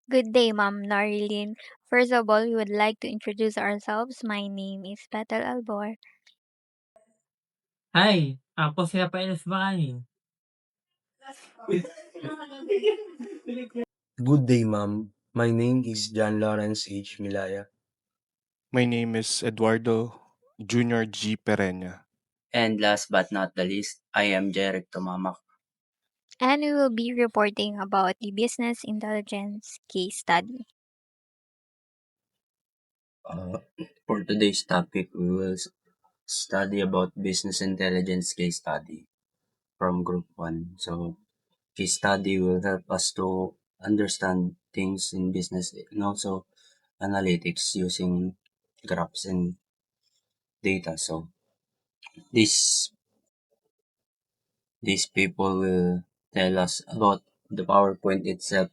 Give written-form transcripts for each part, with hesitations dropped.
Good day, Ma'am Norilyn. First of all, we would like to introduce ourselves. My name is Petal Albor. Hi, ako si Rafael Esbani. Good day, ma'am. My name is John Lawrence H. Milaya. My name is Eduardo Junior G. Perenya. And last but not the least, I am Jeric Tumamak. And we will be reporting about the business intelligence case study. Uh, for today's topic, we will study about business intelligence case study from Group 1. So, case study will help us to understand things in business and also analytics using graphs and data. So, this these people will tell us about the PowerPoint itself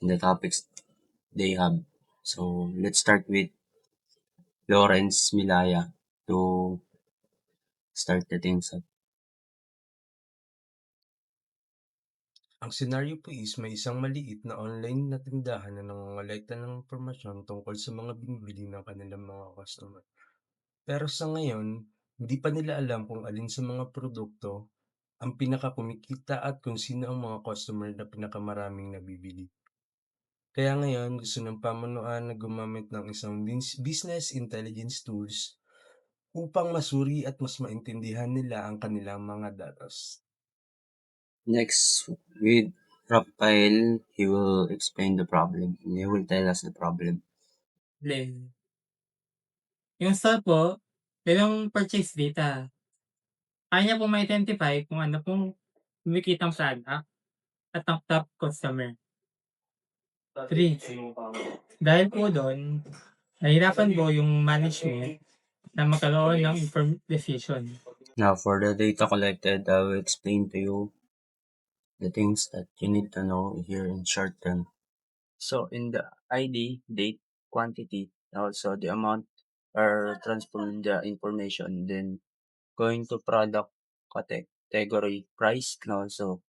and the topics they have. So, let's start with Lawrence Milaya to start the things up. Ang senaryo po is may isang maliit na online na tindahan na nangongolekta ng impormasyon tungkol sa mga binibili ng kanilang mga customer. Pero sa ngayon, hindi pa nila alam kung alin sa mga produkto ang pinakakumikita at kung sino ang mga customer na pinakamaraming nabibili. Kaya ngayon, gusto ng pamunuan na gumamit ng isang business intelligence tools upang masuri at mas maintindihan nila ang kanilang mga datos. Next, with Rafael, he will explain the problem and he will tell us the problem. Len. Yung store po, yung purchase data. Kaya niya pong ma-identify kung ano pong kumikitang product at ang top customer. 3. Dahil po doon, nahirapan po yung management na magkaroon ng informed decision. Now, for the data collected, I will explain to you the things that you need to know here in short term. So, in the ID, date, quantity, also the amount are transforming the information, then going to product category, price, and also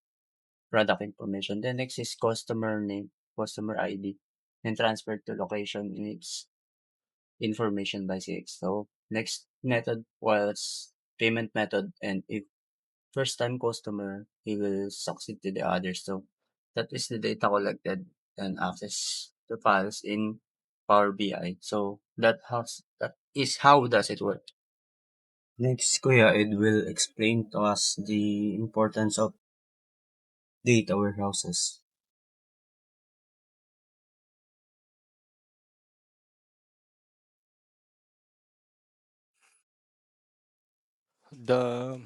product information. The next is customer name, customer ID, and transfer to location in its information by CX. So next method was payment method, and if first time customer, he will succeed to the others. So that is the data collected and access the files in Power BI. So that is how does it work. Next, Kuya Ed will explain to us the importance of data warehouses. The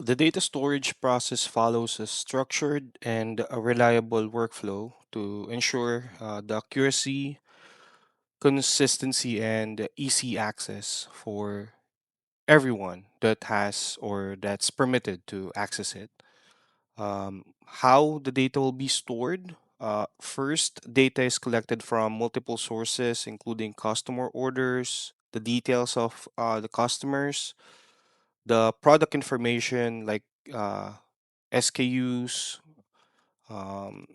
the data storage process follows a structured and a reliable workflow to ensure the accuracy, consistency, and easy access for everyone that has or that's permitted to access it. How the data will be stored. First, data is collected from multiple sources, including customer orders, the details of the customers, the product information like SKUs, um,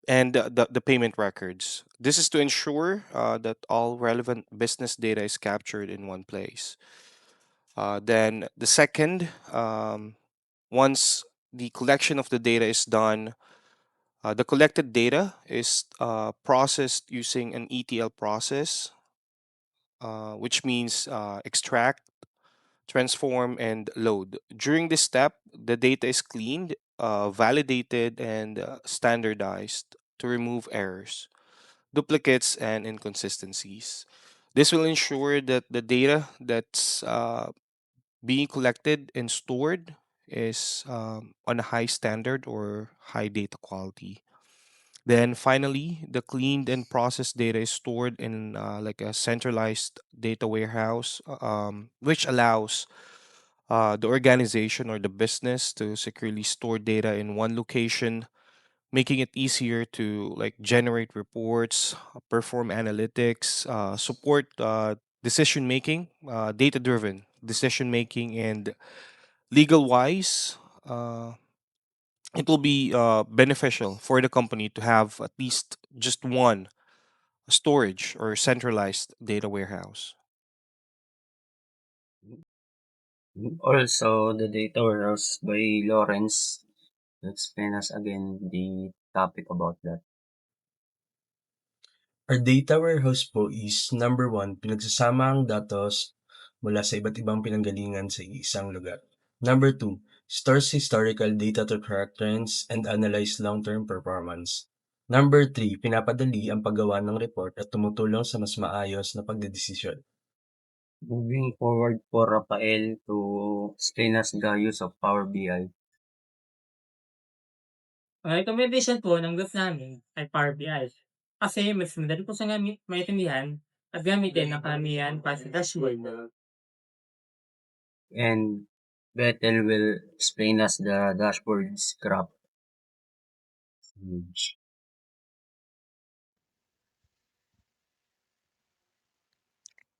and the payment records. This is to ensure that all relevant business data is captured in one place. Then the second, once the collection of the data is done, the collected data is processed using an ETL process, which means extract, transform, and load. During this step, the data is cleaned, validated, and standardized to remove errors, duplicates, and inconsistencies. This will ensure that the data that's being collected and stored is on a high standard or high data quality. Then finally, the cleaned and processed data is stored in like a centralized data warehouse, which allows the organization or the business to securely store data in one location, making it easier to like generate reports, perform analytics, support decision making, data driven decision making, and legal wise. it will be beneficial for the company to have at least just one storage or centralized data warehouse. Also, the data warehouse by Lawrence. Explain us again the topic about that. Our data warehouse po is number one, pinagsasama ang datos mula sa iba't ibang pinanggalingan sa isang lugar. Number two, stores historical data to track trends and analyze long-term performance. Number three, pinapadali ang paggawa ng report at tumutulong sa mas maayos na pagdedesisyon. Moving forward for Rafael to explain us the use of Power BI. Ang recommendation po ng boss namin ay Power BI. Kasi mas madali po siyang maintindihan at gamitin ng karamihan para sa dashboard. And Bethel will explain us the dashboard's graph.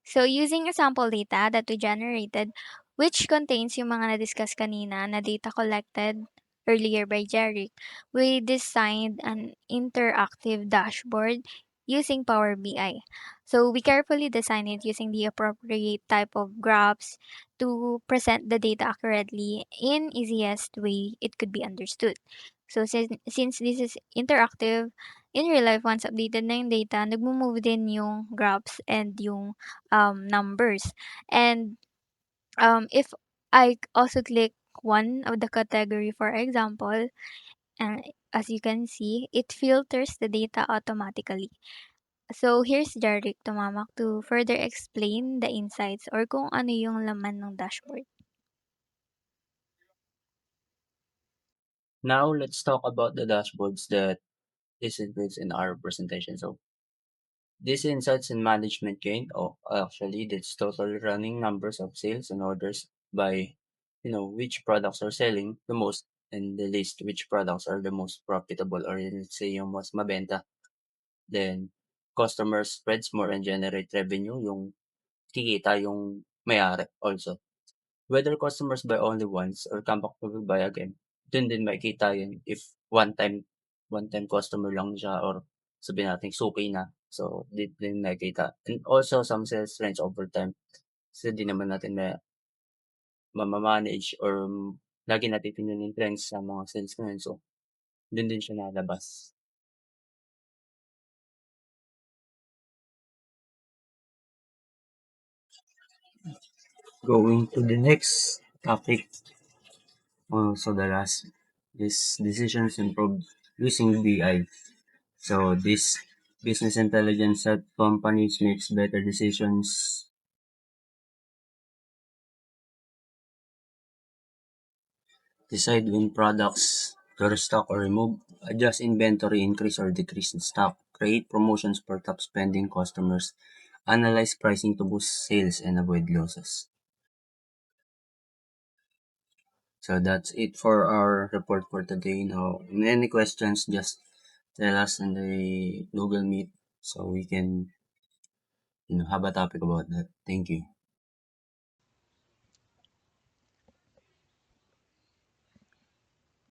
So, using sample data that we generated, which contains yung mga na-discuss kanina na data collected earlier by Jeric, we designed an interactive dashboard using Power BI. So, we carefully designed it using the appropriate type of graphs to present the data accurately in easiest way it could be understood. So, since this is interactive, in real life, once updated na yung data, nagmo-move din yung graphs and yung numbers. And if I also click one of the category, for example, uh, as you can see, it filters the data automatically. So here's Jarek Tumamak to further explain the insights or kung ano yung laman ng dashboard. Now let's talk about the dashboards that this includes in our presentation. So these insights and management gain, actually that's total running numbers of sales and orders by which products are selling the most and the list which products are the most profitable or let's say yung mas mabenta. Then customers spreads more and generate revenue, yung kikita yung may-ari also. Whether customers buy only once or come back to buy again, dun din makikita yun if one time customer lang siya or sabihin natin suki na. So, din makikita. And also some sales trends over time. Kasi di naman natin mama-manage or lagi natin tingnan yung trends sa mga sales ngayon. So, dun din siya nalabas. Going to the next topic. So the last is decisions improved using BI. So this business intelligence help companies makes better decisions, decide when products to restock or remove, adjust inventory, increase or decrease in stock, create promotions for top spending customers, analyze pricing to boost sales and avoid losses. So that's it for our report for today. Now, any questions, just tell us in the Google Meet so we can have a topic about that. Thank you.